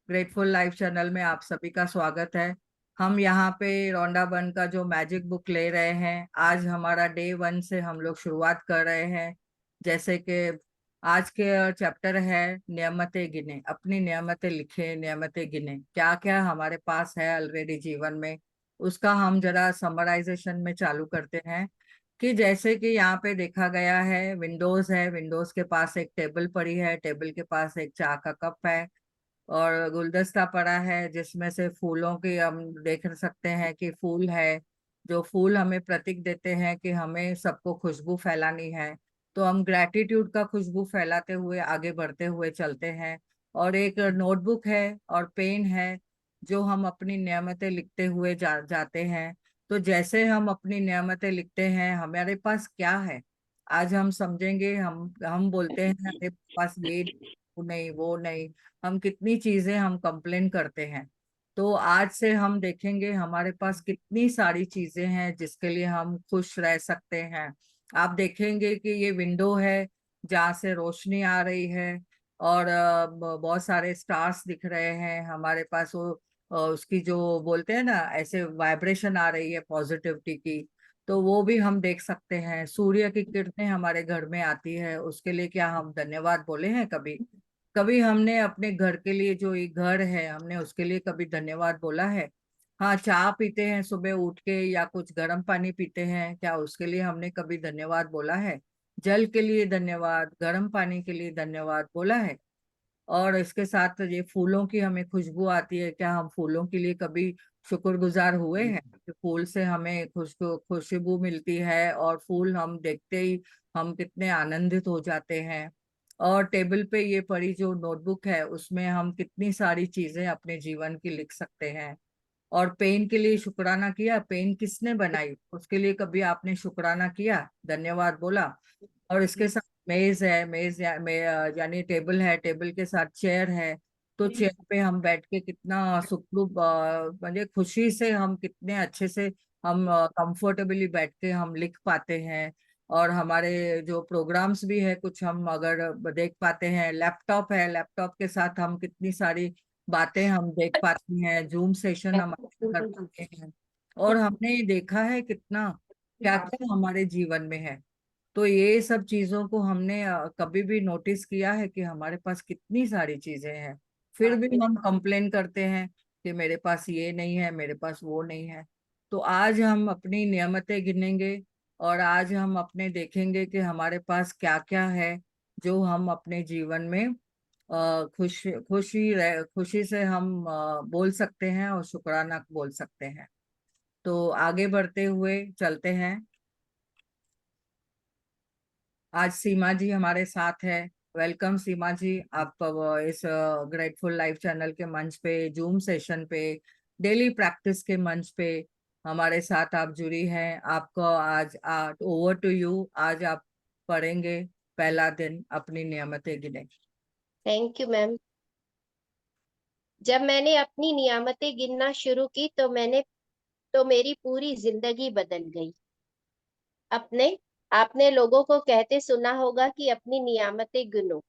Grateful life channel में आप सभी का स्वागत है। हम यहाँ पे रोंडा बन का जो मैजिक बुक ले रहे हैं। आज हमारा डे 1 से हम लोग शुरुआत कर रहे हैं। जैसे कि आज के चैप्टर है नियमतें गिने, अपनी नियमतें लिखे, नियमतें गिने, क्या क्या हमारे पास है ऑलरेडी जीवन में। उसका हम जरा समराइजेशन में चालू करते हैं कि जैसे कि यहाँ पे देखा गया है, विंडोज है, विंडोज के पास एक टेबल पड़ी है, टेबल के पास एक चाय का कप है और गुलदस्ता पड़ा है जिसमें से फूलों की हम देख सकते हैं कि फूल है। जो फूल हमें प्रतीक देते हैं कि हमें सबको खुशबू फैलानी है। तो हम ग्रैटिट्यूड का खुशबू फैलाते हुए आगे बढ़ते हुए चलते हैं। और एक नोटबुक है और पेन है जो हम अपनी नियमतें लिखते हुए जाते हैं। तो जैसे हम अपनी नियमतें लिखते हैं, हमारे पास क्या है आज हम समझेंगे। हम बोलते हैं हमारे पास ये वो नहीं, वो नहीं। हम कितनी चीजें हम कंप्लेन करते हैं। तो आज से हम देखेंगे हमारे पास कितनी सारी चीजें हैं जिसके लिए हम खुश रह सकते हैं। आप देखेंगे कि ये विंडो है जहाँ से रोशनी आ रही है और बहुत सारे स्टार्स दिख रहे हैं हमारे पास। वो उसकी जो बोलते हैं ना, ऐसे वाइब्रेशन आ रही है पॉजिटिविटी की। तो वो भी हम देख सकते हैं। सूर्य की किरणें हमारे घर में आती है, उसके लिए क्या हम धन्यवाद बोले हैं कभी? कभी हमने अपने घर के लिए, जो ये घर है, हमने उसके लिए कभी धन्यवाद बोला है? हाँ, चाय पीते हैं सुबह उठ के या कुछ गर्म पानी पीते हैं, क्या उसके लिए हमने कभी धन्यवाद बोला है? जल के लिए धन्यवाद, गर्म पानी के लिए धन्यवाद बोला है? और इसके साथ ये फूलों की हमें खुशबू आती है, क्या हम फूलों के लिए कभी शुक्रगुजार हुए हैं कि फूल से हमें खुशबू मिलती है और फूल हम देखते ही हम कितने आनंदित हो जाते हैं। और टेबल पे ये पड़ी जो नोटबुक है उसमें हम कितनी सारी चीजें अपने जीवन की लिख सकते हैं। और पेन के लिए शुक्राना किया, पेन किसने बनाई उसके लिए कभी आपने शुक्राना किया, धन्यवाद बोला? और इसके साथ मेज है, यानी टेबल है, टेबल के साथ चेयर है। तो चेयर पे हम बैठ के कितना सुखरूप, म्हणजे खुशी से हम कितने अच्छे से हम कंफर्टेबली बैठ के हम लिख पाते हैं। और हमारे जो प्रोग्राम्स भी है कुछ हम अगर देख पाते हैं, लैपटॉप है, लैपटॉप के साथ हम कितनी सारी बातें हम देख पाते हैं, जूम सेशन हम कर पाते हैं। और हमने ये देखा है कितना क्या क्या हमारे जीवन में है। तो ये सब चीजों को हमने कभी भी नोटिस किया है कि हमारे पास कितनी सारी चीजें हैं, फिर भी हम कंप्लेन करते हैं कि मेरे पास ये नहीं है, मेरे पास वो नहीं है। तो आज हम अपनी नियमतें गिनेंगे और आज हम अपने देखेंगे कि हमारे पास क्या क्या है जो हम अपने जीवन में खुशी से हम बोल सकते हैं और शुक्राना बोल सकते हैं। तो आगे बढ़ते हुए चलते हैं। आज सीमा जी हमारे साथ है। वेलकम सीमा जी, आप इस ग्रेटफुल लाइफ चैनल के मंच पे, जूम सेशन पे, डेली प्रैक्टिस के मंच पे हमारे साथ आप जुड़ी हैं। आपको आज ओवर टू यू। आज आप पढ़ेंगे पहला दिन अपनी नियमतें गिने। Thank you ma'am. जब मैंने अपनी नियामतें गिनना शुरू की तो मेरी पूरी जिंदगी बदल गई। अपने आपने लोगों को कहते सुना होगा कि अपनी नियामतें गिनो।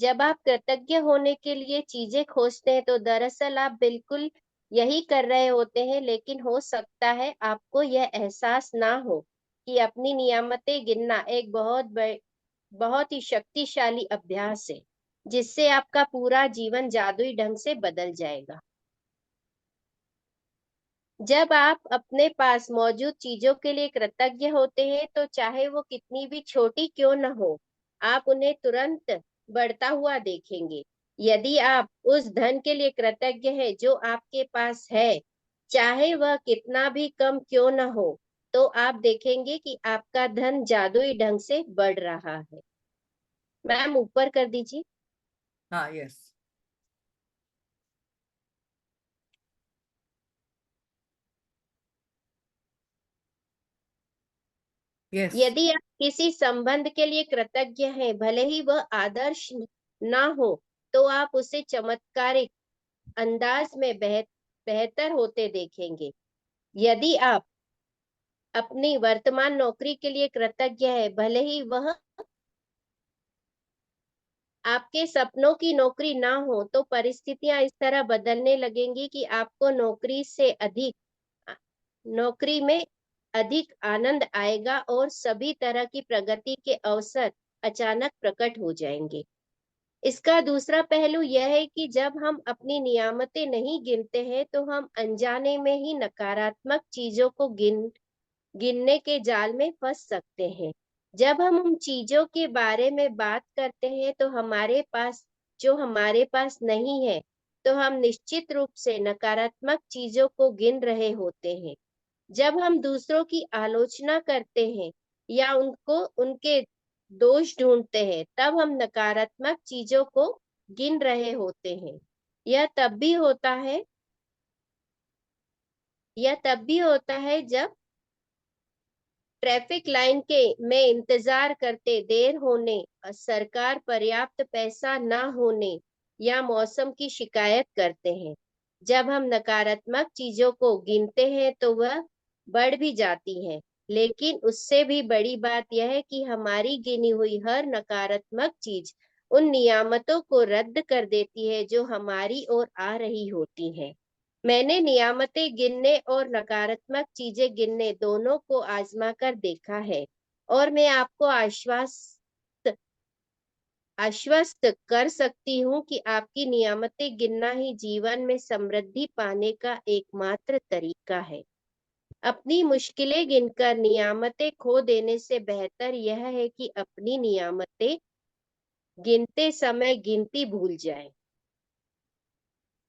जब आप कृतज्ञ होने के लिए चीजें खोजते हैं तो दरअसल आप बिल्कुल यही कर रहे होते हैं, लेकिन हो सकता है आपको यह एहसास ना हो कि अपनी नियामतें गिनना एक बहुत ही शक्तिशाली अभ्यास है, जिससे आपका पूरा जीवन जादुई ढंग से बदल जाएगा। जब आप अपने पास मौजूद चीजों के लिए कृतज्ञ होते हैं, तो चाहे वो कितनी भी छोटी क्यों न हो, आप उन्हें तुरंत बढ़ता हुआ देखेंगे। यदि आप उस धन के लिए कृतज्ञ हैं जो आपके पास है, चाहे वह कितना भी कम क्यों न हो, तो आप देखेंगे कि आपका धन जादुई ढंग से बढ़ रहा है। मैम ऊपर कर दीजिए। हाँ, यस, यस। यदि आप किसी संबंध के लिए कृतज्ञ हैं, भले ही वह आदर्श ना हो, तो आप उसे चमत्कारिक अंदाज में बेहतर होते देखेंगे। यदि आप अपनी वर्तमान नौकरी के लिए कृतज्ञ हैं, भले ही वह आपके सपनों की नौकरी ना हो तो परिस्थितियां इस तरह बदलने लगेंगी कि आपको नौकरी में अधिक आनंद आएगा और सभी तरह की प्रगति के अवसर अचानक प्रकट हो जाएंगे। इसका दूसरा पहलू यह है कि जब हम अपनी नियामतें नहीं गिनते हैं तो हम अनजाने में ही नकारात्मक चीजों को गिनने के जाल में फंस सकते हैं। जब हम उन चीजों के बारे में बात करते हैं तो हमारे पास नहीं है, तो हम निश्चित रूप से नकारात्मक चीजों को गिन रहे होते हैं। जब हम दूसरों की आलोचना करते हैं या उनके दोष ढूंढते हैं, तब हम नकारात्मक चीजों को गिन रहे होते हैं। यह तब भी होता है यह तब भी होता है जब ट्रैफिक लाइन के में इंतजार करते देर होने, सरकार पर्याप्त पैसा न होने या मौसम की शिकायत करते हैं। जब हम नकारात्मक चीजों को गिनते हैं तो वह बढ़ भी जाती है, लेकिन उससे भी बड़ी बात यह है कि हमारी गिनी हुई हर नकारात्मक चीज उन नियामतों को रद्द कर देती है जो हमारी ओर आ रही होती है। मैंने नियामतें गिनने और नकारात्मक चीजें गिनने दोनों को आजमा कर देखा है, और मैं आपको आश्वस्त कर सकती हूँ कि आपकी नियामतें गिनना ही जीवन में समृद्धि पाने का एकमात्र तरीका है। अपनी मुश्किलें गिनकर नियामतें खो देने से बेहतर यह है कि अपनी नियामतें गिनते समय गिनती भूल जाएं।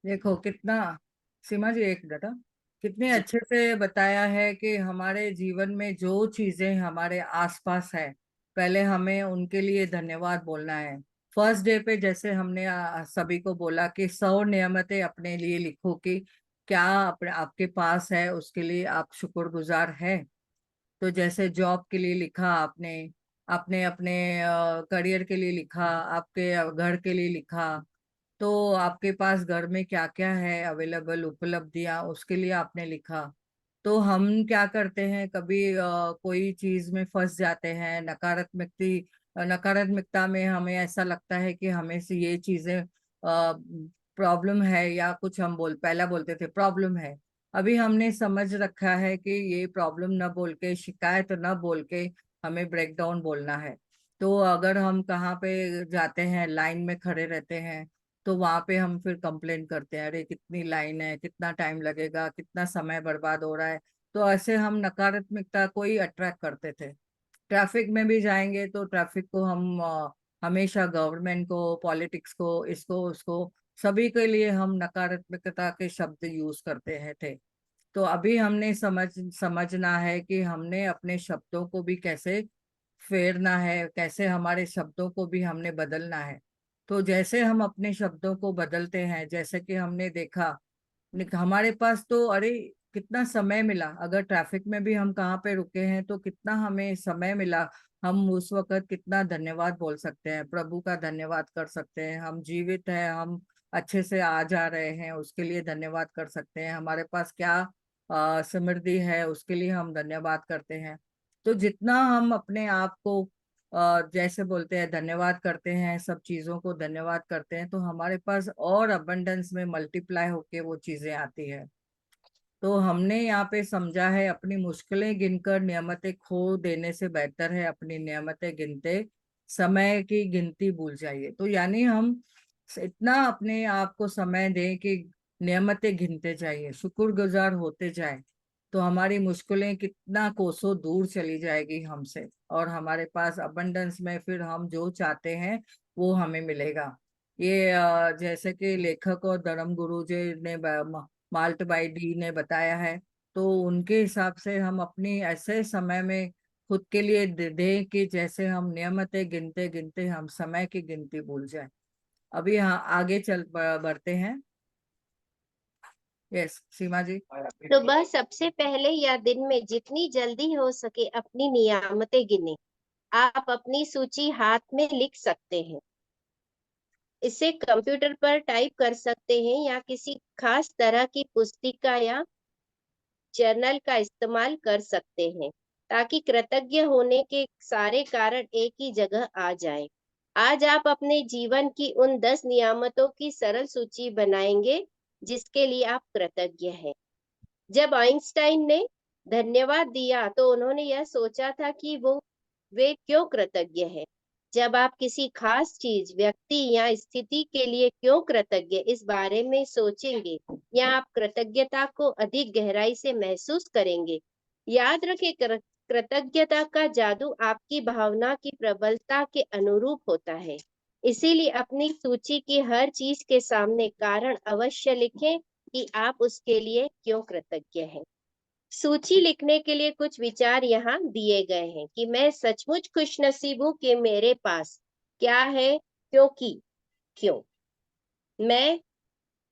देखो कितना, सीमा जी एक मिनट हाँ। कितने जी। अच्छे से बताया है कि हमारे जीवन में जो चीजें हमारे आसपास है, पहले हमें उनके लिए धन्यवाद बोलना है। फर्स्ट डे पे जैसे हमने सभी को बोला कि 100 नियमतें अपने लिए लिखो कि क्या अपने आपके पास है, उसके लिए आप शुक्रगुजार है। तो जैसे जॉब के लिए लिखा आपने, आपने अपने करियर के लिए लिखा, आपके घर के लिए लिखा, तो आपके पास घर में क्या क्या है अवेलेबल उपलब्धियां, उसके लिए आपने लिखा। तो हम क्या करते हैं, कभी कोई चीज में फंस जाते हैं, नकारात्मकता में हमें ऐसा लगता है कि हमें से ये चीजें प्रॉब्लम है, या कुछ हम पहला बोलते थे प्रॉब्लम है। अभी हमने समझ रखा है कि ये प्रॉब्लम न बोल के, शिकायत न बोल के, हमें ब्रेकडाउन बोलना है। तो अगर हम कहाँ पे जाते हैं, लाइन में खड़े रहते हैं, तो वहां पे हम फिर कंप्लेन करते हैं, अरे कितनी लाइन है, कितना टाइम लगेगा, कितना समय बर्बाद हो रहा है। तो ऐसे हम नकारात्मकता को ही अट्रैक्ट करते थे। ट्रैफिक में भी जाएंगे तो ट्रैफिक को हम हमेशा गवर्नमेंट को, पॉलिटिक्स को, इसको उसको, सभी के लिए हम नकारात्मकता के शब्द यूज करते हैं थे। तो अभी हमने समझना है कि हमने अपने शब्दों को भी कैसे फेरना है, कैसे हमारे शब्दों को भी हमने बदलना है। तो जैसे हम अपने शब्दों को बदलते हैं, जैसे कि हमने देखा, हमारे पास तो अरे कितना समय मिला, अगर ट्रैफिक में भी हम कहाँ पे रुके हैं तो कितना हमें समय मिला। हम उस वक्त कितना धन्यवाद बोल सकते हैं, प्रभु का धन्यवाद कर सकते हैं, हम जीवित हैं, हम अच्छे से आ जा रहे हैं, उसके लिए धन्यवाद कर सकते हैं। हमारे पास क्या समृद्धि है, उसके लिए हम धन्यवाद करते हैं। तो जितना हम अपने आप को जैसे बोलते हैं धन्यवाद करते हैं, सब चीजों को धन्यवाद करते हैं, तो हमारे पास और अबंडेंस में मल्टीप्लाई होके वो चीजें आती है। तो हमने यहाँ पे समझा है, अपनी मुश्किलें गिनकर नियमतें खो देने से बेहतर है अपनी नियमतें गिनते समय की गिनती भूल जाइए। तो यानी हम इतना अपने आप को समय दें कि नियमतें गिनते जाइए, शुक्रगुजार होते जाए, तो हमारी मुश्किलें कितना कोसों दूर चली जाएगी हमसे, और हमारे पास अबंडेंस में फिर हम जो चाहते हैं वो हमें मिलेगा। ये जैसे कि लेखक और धर्म गुरु जी ने माल्ट बाई डी ने बताया है, तो उनके हिसाब से हम अपनी ऐसे समय में खुद के लिए दें कि जैसे हम नियमतें गिनते गिनते हम समय की गिनती भूल जाए। अभी हाँ आगे बढ़ते हैं। यस सीमा जी। सुबह सबसे पहले या दिन में जितनी जल्दी हो सके अपनी नियामतें गिने। आप अपनी सूची हाथ में लिख सकते हैं, इसे कंप्यूटर पर टाइप कर सकते हैं या किसी खास तरह की पुस्तिका या जर्नल का इस्तेमाल कर सकते हैं, ताकि कृतज्ञ होने के सारे कारण एक ही जगह आ जाए। आज आप अपने जीवन की उन 10 नियामतों की सरल सूची बनाएंगे जिसके लिए आप कृतज्ञ हैं। जब आइंस्टाइन ने धन्यवाद दिया तो उन्होंने यह सोचा था कि वे क्यों कृतज्ञ हैं। जब आप किसी खास चीज, व्यक्ति या स्थिति के लिए क्यों कृतज्ञ, इस बारे में सोचेंगे या आप कृतज्ञता को अधिक गहराई से महसूस करेंगे। याद रखें, कृतज्ञता का जादू आपकी भावना की प्रबलता के अनुरूप होता है। इसीलिए अपनी सूची की हर चीज के सामने कारण अवश्य लिखें कि आप उसके लिए क्यों कृतज्ञ हैं। सूची लिखने के लिए कुछ विचार यहाँ दिए गए हैं कि मैं सचमुच खुशनसीब हूँ कि मेरे पास क्या है, क्योंकि क्यों। मैं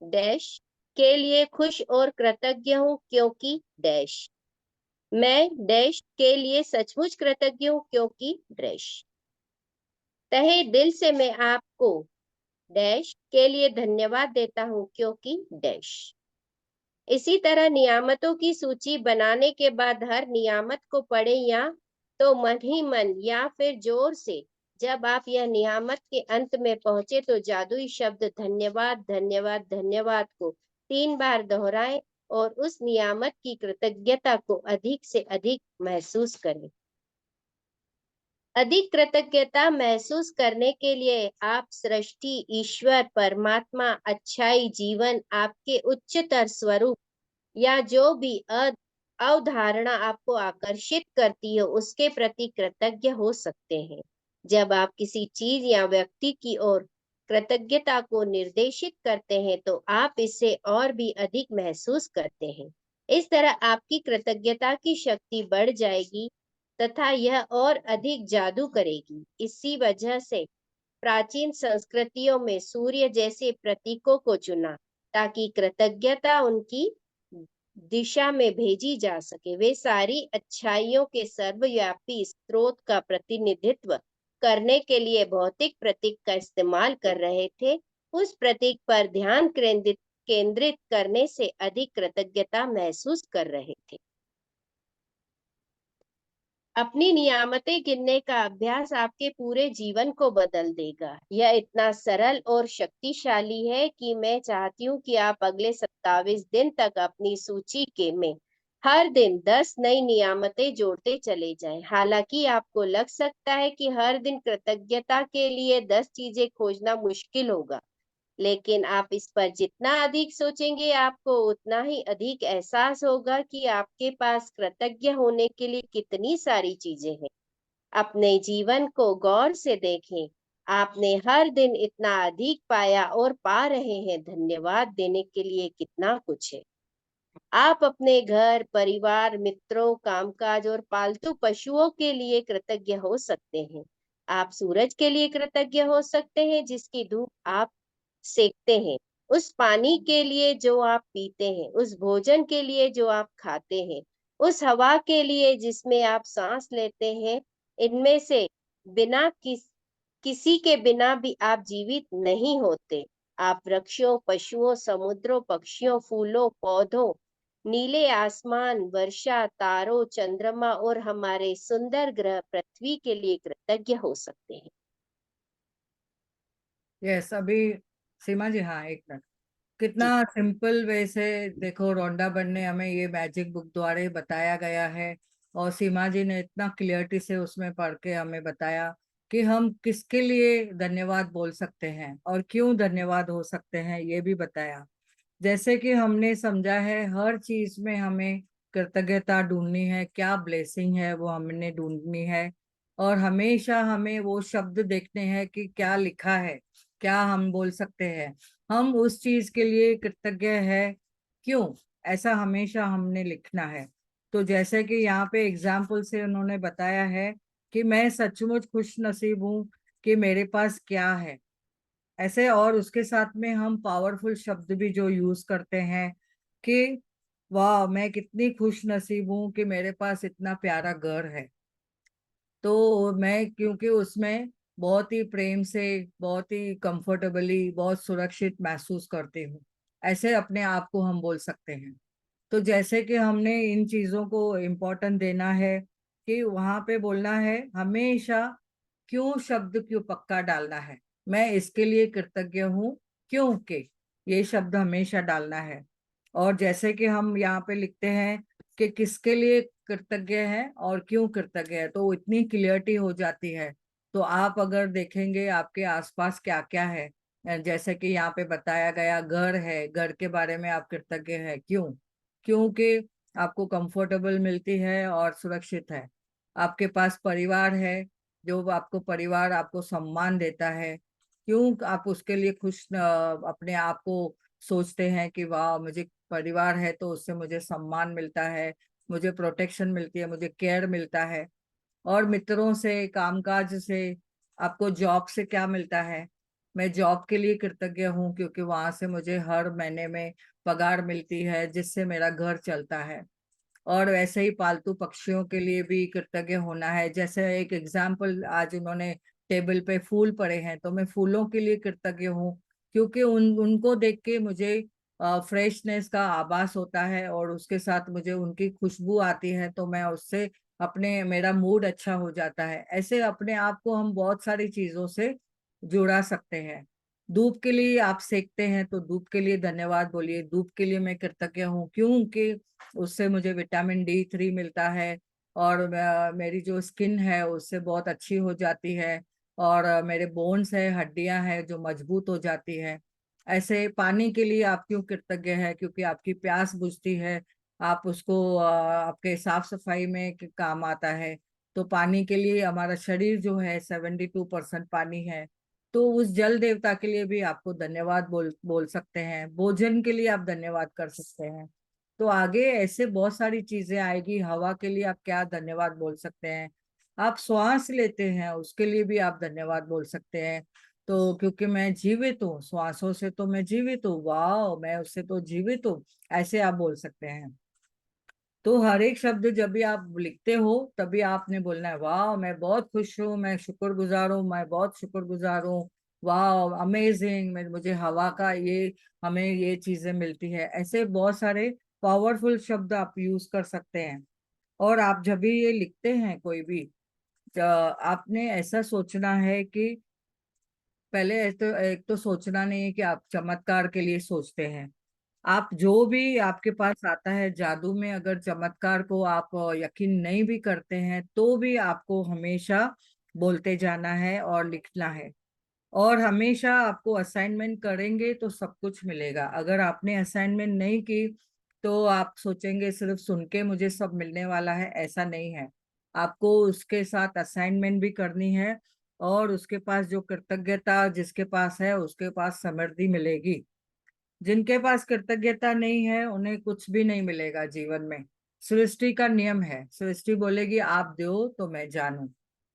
डैश के लिए खुश और कृतज्ञ हूँ क्योंकि डैश। मैं डैश के लिए सचमुच कृतज्ञ हूँ क्योंकि डैश। तहे दिल से मैं आपको डैश के लिए धन्यवाद देता हूँ क्योंकि डैश। इसी तरह नियामतों की सूची बनाने के बाद हर नियामत को पढ़ें, या तो मन ही मन या फिर जोर से। जब आप यह नियामत के अंत में पहुंचे तो जादुई शब्द धन्यवाद धन्यवाद धन्यवाद को 3 बार दोहराएं और उस नियामत की कृतज्ञता को अधिक से अधिक महसूस करें। अधिक कृतज्ञता महसूस करने के लिए आप सृष्टि, ईश्वर, परमात्मा, अच्छाई, जीवन, आपके उच्चतर स्वरूप या जो भी अवधारणा आपको आकर्षित करती है उसके प्रति कृतज्ञ हो सकते हैं। जब आप किसी चीज या व्यक्ति की ओर कृतज्ञता को निर्देशित करते हैं तो आप इसे और भी अधिक महसूस करते हैं। इस तरह आपकी कृतज्ञता की शक्ति बढ़ जाएगी तथा यह और अधिक जादू करेगी। इसी वजह से प्राचीन संस्कृतियों में सूर्य जैसे प्रतीकों को चुना ताकि कृतज्ञता उनकी दिशा में भेजी जा सके। वे सारी अच्छाइयों के सर्वव्यापी स्रोत का प्रतिनिधित्व करने के लिए भौतिक प्रतीक का इस्तेमाल कर रहे थे। उस प्रतीक पर ध्यान केंद्रित करने से अधिक कृतज्ञता महसूस कर रहे थे। अपनी नियामतें गिनने का अभ्यास आपके पूरे जीवन को बदल देगा। यह इतना सरल और शक्तिशाली है कि मैं चाहती हूँ कि आप अगले 27 दिन तक अपनी सूची के में हर दिन 10 नई नियामतें जोड़ते चले जाएं। हालांकि आपको लग सकता है कि हर दिन कृतज्ञता के लिए 10 चीजें खोजना मुश्किल होगा, लेकिन आप इस पर जितना अधिक सोचेंगे आपको उतना ही अधिक एहसास होगा कि आपके पास कृतज्ञ होने के लिए कितनी सारी चीजें हैं। अपने जीवन को गौर से देखें। आपने हर दिन इतना अधिक पाया और पा रहे हैं। धन्यवाद देने के लिए कितना कुछ है। आप अपने घर, परिवार, मित्रों, कामकाज और पालतू पशुओं के लिए कृतज्ञ हो सकते हैं। आप सूरज के लिए कृतज्ञ हो सकते हैं जिसकी धूप आप सेकते हैं, उस पानी के लिए जो आप पीते हैं, उस भोजन के लिए जो आप खाते हैं, उस हवा के लिए जिसमें आप सांस लेते हैं। इनमें से बिना किसी के बिना भी आप जीवित नहीं होते। आप वृक्षों, पशुओं, समुद्रों, पक्षियों, फूलों, पौधों, नीले आसमान, वर्षा, तारों, चंद्रमा और हमारे सुंदर ग्रह पृथ्वी के लिए कृतज्ञ हो सकते हैं। यस, अभी सीमा जी, हाँ, एक मिनट। कितना जी। सिंपल वे से देखो, रोंडा बन ने हमें ये मैजिक बुक द्वारा बताया गया है, और सीमा जी ने इतना क्लियरिटी से उसमें पढ़ के हमें बताया कि हम किसके लिए धन्यवाद बोल सकते हैं और क्यों धन्यवाद हो सकते हैं, ये भी बताया। जैसे कि हमने समझा है हर चीज में हमें कृतज्ञता ढूंढनी है, क्या ब्लेसिंग है वो हमने ढूंढनी है, और हमेशा हमें वो शब्द देखने हैं कि क्या लिखा है, क्या हम बोल सकते हैं, हम उस चीज के लिए कृतज्ञ है क्यों, ऐसा हमेशा हमने लिखना है। तो जैसे कि यहाँ पे एग्जाम्पल से उन्होंने बताया है कि मैं सचमुच खुश नसीब हूँ कि मेरे पास क्या है, ऐसे। और उसके साथ में हम पावरफुल शब्द भी जो यूज करते हैं कि वाह, मैं कितनी खुश नसीब हूँ कि मेरे पास इतना प्यारा घर है। तो मैं क्योंकि उसमें बहुत ही प्रेम से, बहुत ही कंफर्टेबली, बहुत सुरक्षित महसूस करती हूँ, ऐसे अपने आप को हम बोल सकते हैं। तो जैसे कि हमने इन चीजों को इम्पोर्टेंट देना है कि वहां पे बोलना है हमेशा क्यों शब्द क्यों पक्का डालना है, मैं इसके लिए कृतज्ञ हूँ क्योंकि, ये शब्द हमेशा डालना है। और जैसे कि हम यहाँ पे लिखते हैं कि किसके लिए कृतज्ञ है और क्यों कृतज्ञ है, तो इतनी क्लियरिटी हो जाती है। तो आप अगर देखेंगे आपके आसपास क्या क्या है, जैसे कि यहाँ पे बताया गया घर है, घर के बारे में आप कृतज्ञ है क्यों, क्योंकि आपको कंफर्टेबल मिलती है और सुरक्षित है। आपके पास परिवार है, जो आपको परिवार आपको सम्मान देता है, क्यों आप उसके लिए खुश अपने आप को सोचते हैं कि वाह मुझे परिवार है तो उससे मुझे सम्मान मिलता है, मुझे प्रोटेक्शन मिलती है, मुझे केयर मिलता है। और मित्रों से, कामकाज से, आपको जॉब से क्या मिलता है, मैं जॉब के लिए कृतज्ञ हूँ क्योंकि वहां से मुझे हर महीने में पगार मिलती है जिससे मेरा घर चलता है। और वैसे ही पालतू पक्षियों के लिए भी कृतज्ञ होना है। जैसे एक एग्जाम्पल, आज उन्होंने टेबल पे फूल पड़े हैं तो मैं फूलों के लिए कृतज्ञ हूँ क्योंकि उनको देख के मुझे फ्रेशनेस का आभास होता है और उसके साथ मुझे उनकी खुशबू आती है, तो मैं उससे अपने मेरा मूड अच्छा हो जाता है। ऐसे अपने आप को हम बहुत सारी चीजों से जुड़ा सकते हैं। धूप के लिए आप सेकते हैं तो धूप के लिए धन्यवाद बोलिए, धूप के लिए मैं कृतज्ञ हूँ क्योंकि उससे मुझे विटामिन D3 मिलता है और मेरी जो स्किन है उससे बहुत अच्छी हो जाती है। और मेरे बोन्स है, हड्डियां हैं जो मजबूत हो जाती है। ऐसे पानी के लिए आप क्यों कृतज्ञ है, क्योंकि आपकी प्यास बुझती है, आप उसको आपके साफ सफाई में काम आता है। तो पानी के लिए हमारा शरीर जो है 72% पानी है। तो उस जल देवता के लिए भी आपको धन्यवाद बोल बोल सकते हैं। भोजन के लिए आप धन्यवाद कर सकते हैं। तो आगे ऐसे बहुत सारी चीजें आएगी। हवा के लिए आप क्या धन्यवाद बोल सकते हैं, आप श्वास लेते हैं उसके लिए भी आप धन्यवाद बोल सकते हैं। तो क्योंकि मैं जीवित हूँ, श्वासों से तो मैं जीवित हूँ, वाह मैं उससे तो जीवित हूँ, ऐसे आप बोल सकते हैं। तो हर एक शब्द जब भी आप लिखते हो तभी आपने बोलना है वाह मैं बहुत खुश हूँ, मैं शुक्रगुजार हूँ, मैं बहुत शुक्रगुजार हूँ, वाह अमेजिंग, मैं मुझे हवा का ये, हमें ये चीजें मिलती है। ऐसे बहुत सारे पावरफुल शब्द आप यूज कर सकते हैं। और आप जब भी ये लिखते हैं कोई भी, आपने ऐसा सोचना है कि पहले एक तो सोचना नहीं है कि आप चमत्कार के लिए सोचते हैं। आप जो भी आपके पास आता है जादू में, अगर चमत्कार को आप यकीन नहीं भी करते हैं तो भी आपको हमेशा बोलते जाना है और लिखना है। और हमेशा आपको असाइनमेंट करेंगे तो सब कुछ मिलेगा। अगर आपने असाइनमेंट नहीं की तो आप सोचेंगे सिर्फ सुन के मुझे सब मिलने वाला है, ऐसा नहीं है। आपको उसके साथ असाइनमेंट भी करनी है। और उसके पास जो कृतज्ञता जिसके पास है उसके पास समृद्धि मिलेगी। जिनके पास कृतज्ञता नहीं है उन्हें कुछ भी नहीं मिलेगा जीवन में। सृष्टि का नियम है, सृष्टि बोलेगी आप दो तो मैं जानू।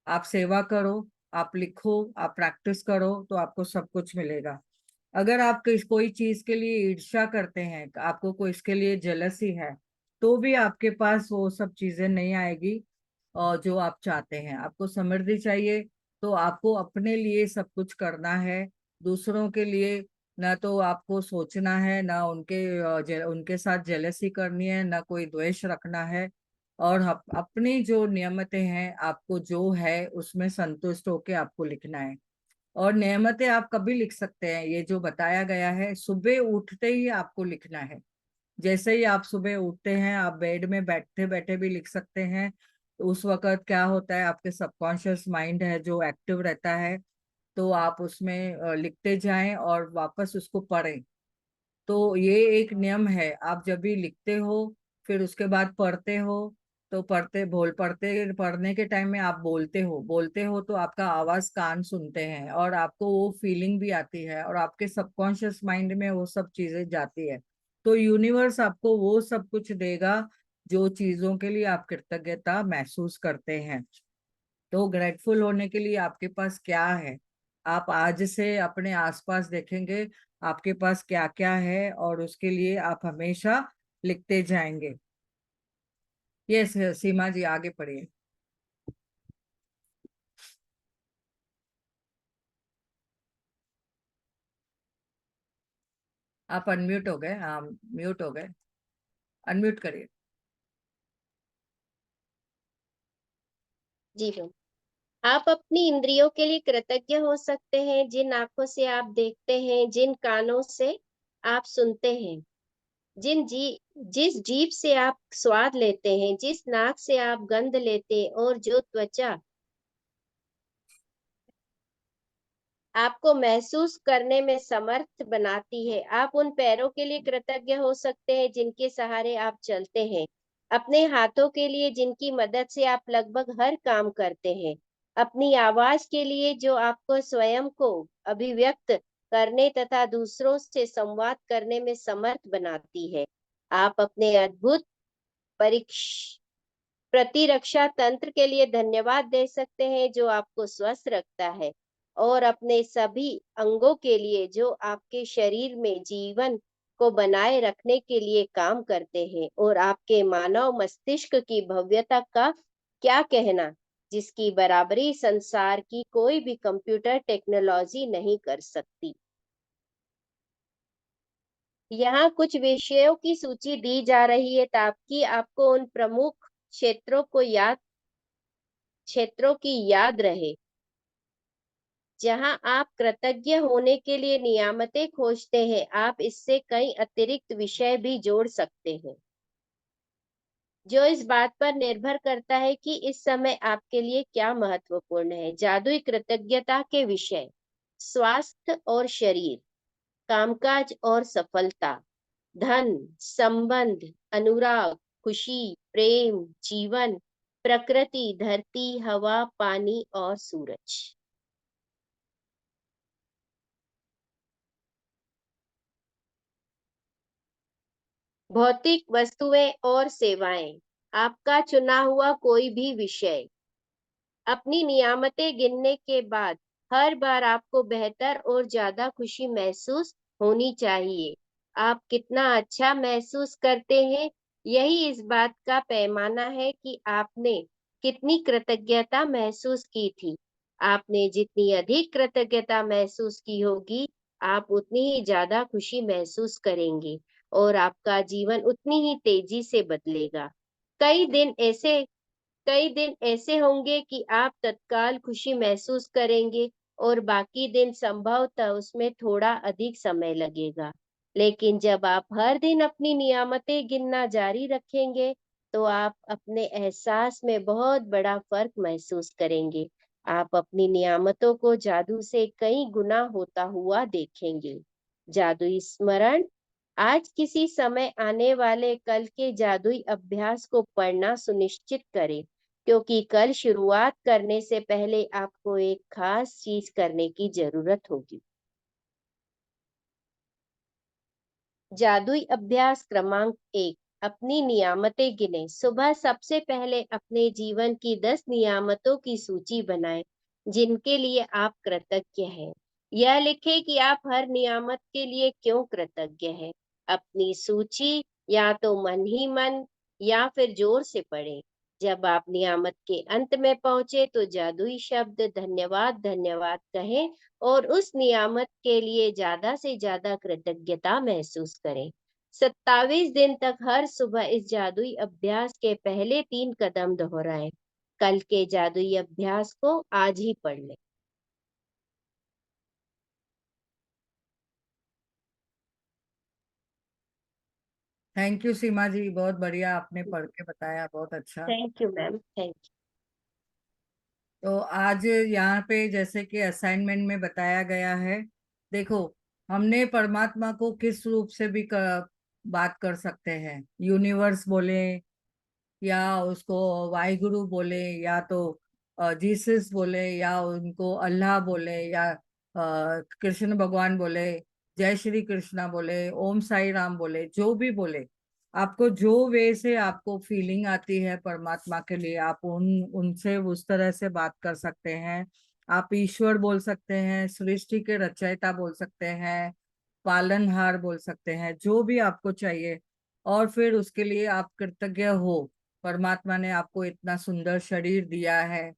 आप सेवा करो, आप लिखो, आप प्रैक्टिस करो तो आपको सब कुछ मिलेगा। अगर आप कोई चीज के लिए ईर्ष्या करते हैं, आपको कोई इसके लिए जेलसी है, तो भी आपके पास वो सब चीजें नहीं आएगी। और जो आप चाहते हैं, आपको समृद्धि चाहिए, तो आपको अपने लिए सब कुछ करना है। दूसरों के लिए ना तो आपको सोचना है, ना उनके साथ जेलसी करनी है, ना कोई द्वेष रखना है। और अपनी जो नियमतें हैं, आपको जो है उसमें संतुष्ट होके आपको लिखना है। और नेमतें आप कभी लिख सकते हैं, ये जो बताया गया है सुबह उठते ही आपको लिखना है। जैसे ही आप सुबह उठते हैं आप बेड में बैठते बैठे भी लिख सकते हैं। तो उस वक्त क्या होता है, आपके सबकॉन्शियस माइंड है जो एक्टिव रहता है, तो आप उसमें लिखते जाएं और वापस उसको पढ़ें। तो ये एक नियम है, आप जब भी लिखते हो फिर उसके बाद पढ़ते हो, तो पढ़ने के टाइम में आप बोलते हो तो आपका आवाज कान सुनते हैं और आपको वो फीलिंग भी आती है और आपके सबकॉन्शियस माइंड में वो सब चीजें जाती है। तो यूनिवर्स आपको वो सब कुछ देगा जो चीजों के लिए आप कृतज्ञता महसूस करते हैं। तो ग्रेटफुल होने के लिए आपके पास क्या है, आप आज से अपने आसपास देखेंगे आपके पास क्या क्या है और उसके लिए आप हमेशा लिखते जाएंगे। यस सीमा जी आगे पढ़िए। आप अनम्यूट हो गए, हाँ म्यूट हो गए, अनम्यूट करिए। जी मैम। आप अपनी इंद्रियों के लिए कृतज्ञ हो सकते हैं, जिन आंखों से आप देखते हैं, जिन कानों से आप सुनते हैं, जिस जीभ से आप स्वाद लेते हैं, जिस नाक से आप गंध लेते हैं, और जो त्वचा आपको महसूस करने में समर्थ बनाती है। आप उन पैरों के लिए कृतज्ञ हो सकते हैं जिनके सहारे आप चलते हैं, अपने हाथों के लिए जिनकी मदद से आप लगभग हर काम करते हैं, अपनी आवाज के लिए जो आपको स्वयं को अभिव्यक्त करने तथा दूसरों से संवाद करने में समर्थ बनाती है। आप अपने अद्भुत परीक्ष प्रतिरक्षा तंत्र के लिए धन्यवाद दे सकते हैं जो आपको स्वस्थ रखता है, और अपने सभी अंगों के लिए जो आपके शरीर में जीवन को बनाए रखने के लिए काम करते हैं, और आपके मानव मस्तिष्क की भव्यता का क्या कहना, जिसकी बराबरी संसार की कोई भी कंप्यूटर टेक्नोलॉजी नहीं कर सकती। यहाँ कुछ विषयों की सूची दी जा रही है ताकि आपको उन प्रमुख क्षेत्रों की याद रहे जहां आप कृतज्ञ होने के लिए नियामतें खोजते हैं। आप इससे कई अतिरिक्त विषय भी जोड़ सकते हैं, जो इस बात पर निर्भर करता है कि इस समय आपके लिए क्या महत्वपूर्ण है। जादुई कृतज्ञता के विषय: स्वास्थ्य और शरीर, कामकाज और सफलता, धन, संबंध, अनुराग, खुशी, प्रेम, जीवन, प्रकृति, धरती, हवा, पानी और सूरज। भौतिक वस्तुएं और सेवाएं, आपका चुना हुआ कोई भी विषय। अपनी नियामतें गिनने के बाद हर बार आपको बेहतर और ज्यादा खुशी महसूस होनी चाहिए। आप कितना अच्छा महसूस करते हैं, यही इस बात का पैमाना है कि आपने कितनी कृतज्ञता महसूस की थी। आपने जितनी अधिक कृतज्ञता महसूस की होगी, आप उतनी ही ज्यादा खुशी महसूस करेंगे, और आपका जीवन उतनी ही तेजी से बदलेगा। कई दिन ऐसे कई दिन ऐसे होंगे कि आप तत्काल खुशी महसूस करेंगे, और बाकी दिन संभवतः उसमें थोड़ा अधिक समय लगेगा। लेकिन जब आप हर दिन अपनी नियामतें गिनना जारी रखेंगे, तो आप अपने एहसास में बहुत बड़ा फर्क महसूस करेंगे। आप अपनी नियामतों को जादू से कई गुना होता हुआ देखेंगे। जादुई स्मरण: आज किसी समय आने वाले कल के जादुई अभ्यास को पढ़ना सुनिश्चित करें, क्योंकि कल शुरुआत करने से पहले आपको एक खास चीज करने की जरूरत होगी। जादुई अभ्यास क्रमांक 1: अपनी नियामतें गिने। सुबह सबसे पहले अपने जीवन की 10 नियामतों की सूची बनाएं जिनके लिए आप कृतज्ञ हैं। यह लिखें कि आप हर नियामत के लिए क्यों कृतज्ञ हैं। अपनी सूची या तो मन ही मन या फिर जोर से पढ़ें। जब आप नियामत के अंत में पहुंचे तो जादुई शब्द धन्यवाद धन्यवाद कहें, और उस नियामत के लिए ज्यादा से ज्यादा कृतज्ञता महसूस करें। 27 दिन तक हर सुबह इस जादुई अभ्यास के पहले 3 कदम दोहराएं। कल के जादुई अभ्यास को आज ही पढ़ लें। थैंक यू सीमा जी, बहुत बढ़िया आपने पढ़ के बताया, बहुत अच्छा। थैंक यू मैम, थैंक तो आज यहाँ पे जैसे कि असाइनमेंट में बताया गया है, देखो, हमने परमात्मा को किस रूप से भी बात कर सकते हैं। यूनिवर्स बोले, या उसको वाहिगुरु बोले, या तो जीसस बोले, या उनको अल्लाह बोले, या कृष्ण भगवान बोले, जय श्री कृष्णा बोले, ओम साई राम बोले, जो भी बोले, आपको जो वे से आपको फीलिंग आती है परमात्मा के लिए, आप उनसे उस तरह से बात कर सकते हैं। आप ईश्वर बोल सकते हैं, सृष्टि के रचयिता बोल सकते हैं, पालनहार बोल सकते हैं, जो भी आपको चाहिए। और फिर उसके लिए आप कृतज्ञ हो। परमात्मा ने आपको इतना सुंदर शरीर दिया है,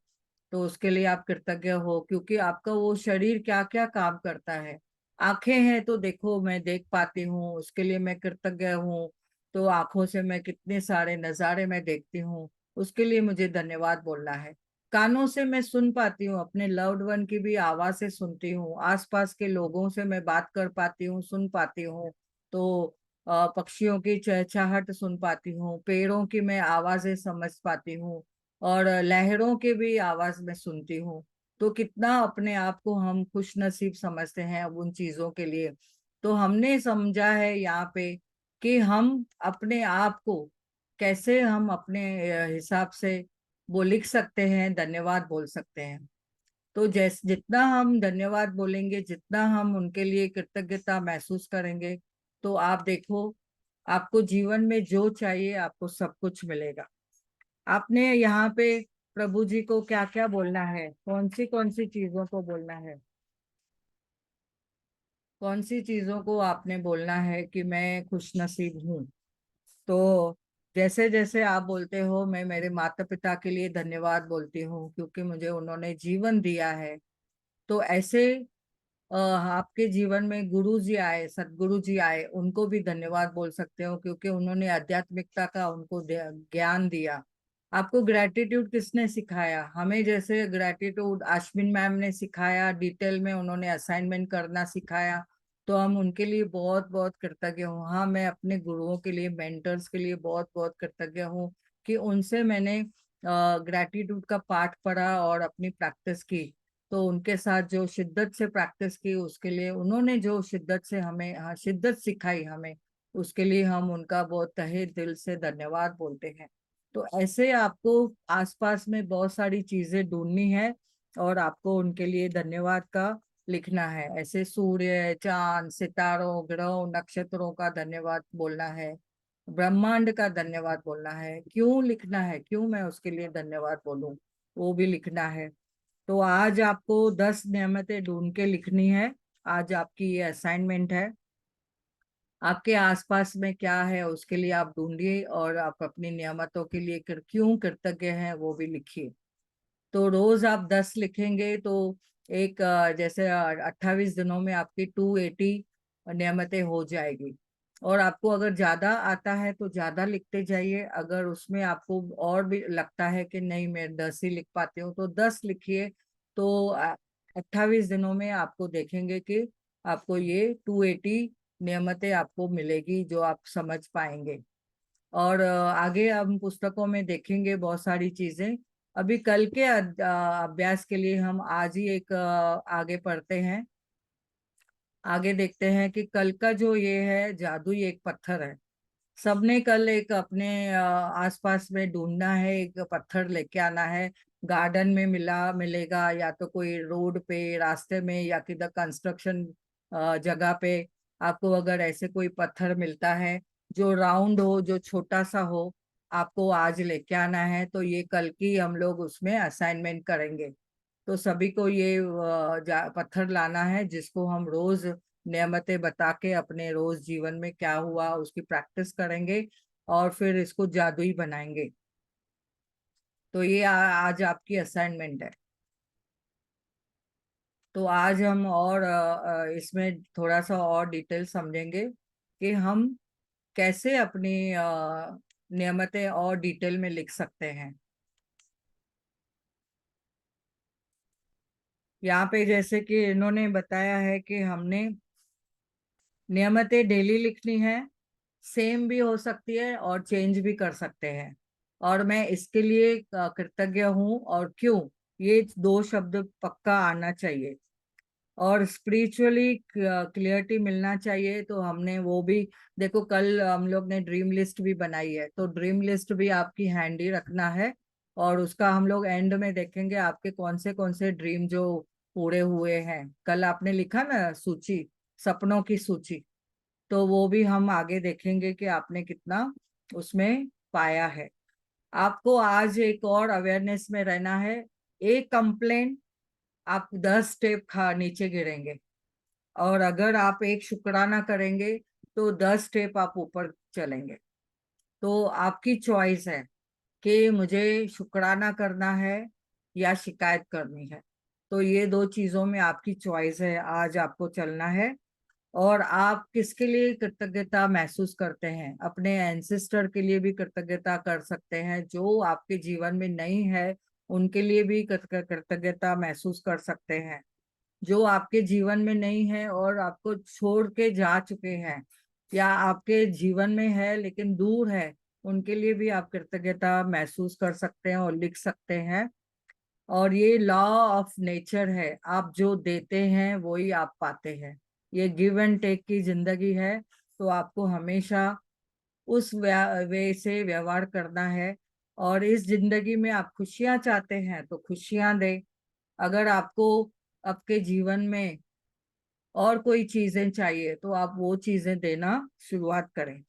तो उसके लिए आप कृतज्ञ हो, क्योंकि आपका वो शरीर क्या क्या काम करता है। आंखें हैं तो देखो, मैं देख पाती हूँ, उसके लिए मैं कृतज्ञ हूँ। तो आंखों से मैं कितने सारे नजारे मैं देखती हूँ, उसके लिए मुझे धन्यवाद बोलना है। कानों से मैं सुन पाती हूँ, अपने लव्ड वन की भी आवाजें सुनती हूँ, आसपास के लोगों से मैं बात कर पाती हूँ, सुन पाती हूँ। तो पक्षियों की चहचहाहट सुन पाती हूँ, पेड़ों की मैं आवाजें समझ पाती हूँ, और लहरों की भी आवाज मैं सुनती हूँ। तो कितना अपने आप को हम खुश नसीब समझते हैं अब उन चीजों के लिए। तो हमने समझा है यहाँ पे कि हम अपने आप को कैसे हम अपने हिसाब से वो लिख सकते हैं, धन्यवाद बोल सकते हैं। तो जितना हम धन्यवाद बोलेंगे, जितना हम उनके लिए कृतज्ञता महसूस करेंगे, तो आप देखो, आपको जीवन में जो चाहिए आपको सब कुछ मिलेगा। आपने यहाँ पे प्रभु जी को क्या क्या बोलना है, कौन सी चीजों को बोलना है, कौन सी चीजों को आपने बोलना है कि मैं खुश नसीब हूँ। तो जैसे जैसे आप बोलते हो, मैं मेरे माता पिता के लिए धन्यवाद बोलती हूँ क्योंकि मुझे उन्होंने जीवन दिया है। तो ऐसे आपके जीवन में गुरु जी आए, सदगुरु जी आए, उनको भी धन्यवाद बोल सकते हो क्योंकि उन्होंने आध्यात्मिकता का उनको ज्ञान दिया। आपको ग्रेटिट्यूड किसने सिखाया? हमें जैसे ग्रेटिट्यूड अश्विन मैम ने सिखाया, डिटेल में उन्होंने असाइनमेंट करना सिखाया। तो हम उनके लिए बहुत बहुत कृतज्ञ हूँ। हाँ, मैं अपने गुरुओं के लिए, मेंटर्स के लिए बहुत बहुत कृतज्ञ हूँ कि उनसे मैंने ग्रेटिट्यूड का पाठ पढ़ा और अपनी प्रैक्टिस की। तो उनके साथ जो शिद्दत से प्रैक्टिस की, उसके लिए उन्होंने जो शिद्दत से हमें, हाँ, शिद्दत सिखाई हमें, उसके लिए हम उनका बहुत तहे दिल से धन्यवाद बोलते हैं। तो ऐसे आपको आसपास में बहुत सारी चीजें ढूंढनी है और आपको उनके लिए धन्यवाद का लिखना है। ऐसे सूर्य, चांद, सितारों, ग्रहों, नक्षत्रों का धन्यवाद बोलना है, ब्रह्मांड का धन्यवाद बोलना है। क्यों लिखना है, क्यों मैं उसके लिए धन्यवाद बोलूं, वो भी लिखना है। तो आज आपको 10 नियमतें ढूंढ के लिखनी है। आज आपकी ये असाइनमेंट है। आपके आसपास में क्या है उसके लिए आप ढूंढिए, और आप अपनी नियामतों के लिए क्यों कृतज्ञ हैं वो भी लिखिए। तो रोज आप 10 लिखेंगे तो एक जैसे 28 दिनों में आपकी 280 नियमतें हो जाएगी। और आपको अगर ज्यादा आता है तो ज्यादा लिखते जाइए, अगर उसमें आपको और भी लगता है कि नहीं मैं 10 ही लिख पाती हूँ तो 10 लिखिए। तो 28 दिनों में आपको देखेंगे कि आपको ये 280 नियमतें आपको मिलेगी जो आप समझ पाएंगे। और आगे हम पुस्तकों में देखेंगे बहुत सारी चीजें। अभी कल के अभ्यास के लिए हम आज ही एक आगे पढ़ते हैं। आगे देखते हैं कि कल का जो ये है, जादुई एक पत्थर है। सबने कल एक अपने आसपास में ढूंढना है, एक पत्थर लेके आना है। गार्डन में मिलेगा, या तो कोई रोड पे, रास्ते में, या किधर कंस्ट्रक्शन जगह पे। आपको अगर ऐसे कोई पत्थर मिलता है जो राउंड हो, जो छोटा सा हो, आपको आज लेके आना है। तो ये कल की हम लोग उसमें असाइनमेंट करेंगे। तो सभी को ये पत्थर लाना है जिसको हम रोज नियमतें बता के अपने रोज जीवन में क्या हुआ उसकी प्रैक्टिस करेंगे और फिर इसको जादुई बनाएंगे। तो ये आज आपकी असाइनमेंट है। तो आज हम और इसमें थोड़ा सा और डिटेल समझेंगे कि हम कैसे अपनी नियमतें और डिटेल में लिख सकते हैं। यहाँ पे जैसे कि इन्होंने बताया है कि हमने नियमतें डेली लिखनी है, सेम भी हो सकती है और चेंज भी कर सकते हैं। और मैं इसके लिए कृतज्ञ हूँ, और क्यों, ये दो शब्द पक्का आना चाहिए। और स्पिरिचुअली क्लियरिटी मिलना चाहिए, तो हमने वो भी, देखो कल हम लोग ने ड्रीम लिस्ट भी बनाई है, तो ड्रीम लिस्ट भी आपकी हैंडी रखना है। और उसका हम लोग एंड में देखेंगे आपके कौन से ड्रीम जो पूरे हुए हैं। कल आपने लिखा ना सूची, सपनों की सूची, तो वो भी हम आगे देखेंगे कि आपने कितना उसमें पाया है। आपको आज एक और अवेयरनेस में रहना है। एक कंप्लेंट, आप 10 स्टेप खा नीचे गिरेंगे। और अगर आप एक शुक्राना करेंगे तो 10 स्टेप आप ऊपर चलेंगे। तो आपकी चॉइस है कि मुझे शुक्राना करना है या शिकायत करनी है। तो ये दो चीजों में आपकी चॉइस है, आज आपको चलना है। और आप किसके लिए कृतज्ञता महसूस करते हैं? अपने एंसेस्टर के लिए भी कृतज्ञता कर सकते हैं जो आपके जीवन में नहीं है, उनके लिए भी कृतज्ञता महसूस कर सकते हैं। जो आपके जीवन में नहीं है और आपको छोड़ के जा चुके हैं, या आपके जीवन में है लेकिन दूर है, उनके लिए भी आप कृतज्ञता महसूस कर सकते हैं और लिख सकते हैं। और ये लॉ ऑफ नेचर है, आप जो देते हैं वो ही आप पाते हैं। ये गिव एंड टेक की जिंदगी है, तो आपको हमेशा उस वे से व्यवहार करना है। और इस जिंदगी में आप खुशियां चाहते हैं तो खुशियां दे। अगर आपको आपके जीवन में और कोई चीजें चाहिए तो आप वो चीजें देना शुरुआत करें।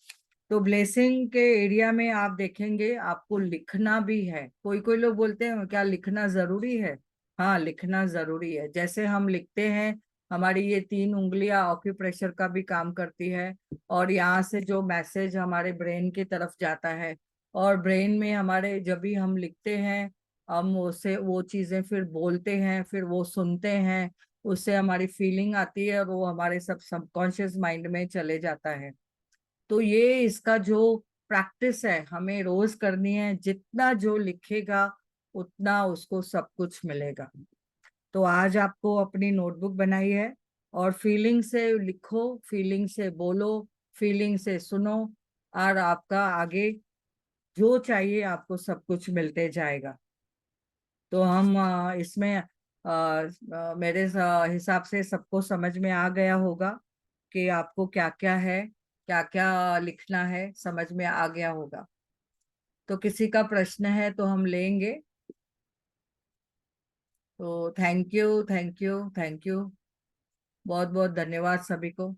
तो ब्लेसिंग के एरिया में आप देखेंगे आपको लिखना भी है। कोई कोई लोग बोलते हैं क्या लिखना जरूरी है? हाँ, लिखना जरूरी है। जैसे हम लिखते हैं, हमारी ये 3 उंगलियां ऑक्यूप्रेशर का भी काम करती है, और यहाँ से जो मैसेज हमारे ब्रेन की तरफ जाता है, और ब्रेन में हमारे जब भी हम लिखते हैं, हम उसे वो चीजें फिर बोलते हैं, फिर वो सुनते हैं, उससे हमारी फीलिंग आती है और वो हमारे सबकॉन्शियस माइंड में चले जाता है। तो ये इसका जो प्रैक्टिस है हमें रोज करनी है। जितना जो लिखेगा उतना उसको सब कुछ मिलेगा। तो आज आपको अपनी नोटबुक बनाई है, और फीलिंग से लिखो, फीलिंग से बोलो, फीलिंग से सुनो, और आपका आगे जो चाहिए आपको सब कुछ मिलते जाएगा। तो हम इसमें मेरे हिसाब से सबको समझ में आ गया होगा कि आपको क्या क्या है, क्या क्या लिखना है, समझ में आ गया होगा। तो किसी का प्रश्न है तो हम लेंगे। तो thank you, thank you, thank you. बहुत बहुत धन्यवाद सभी को।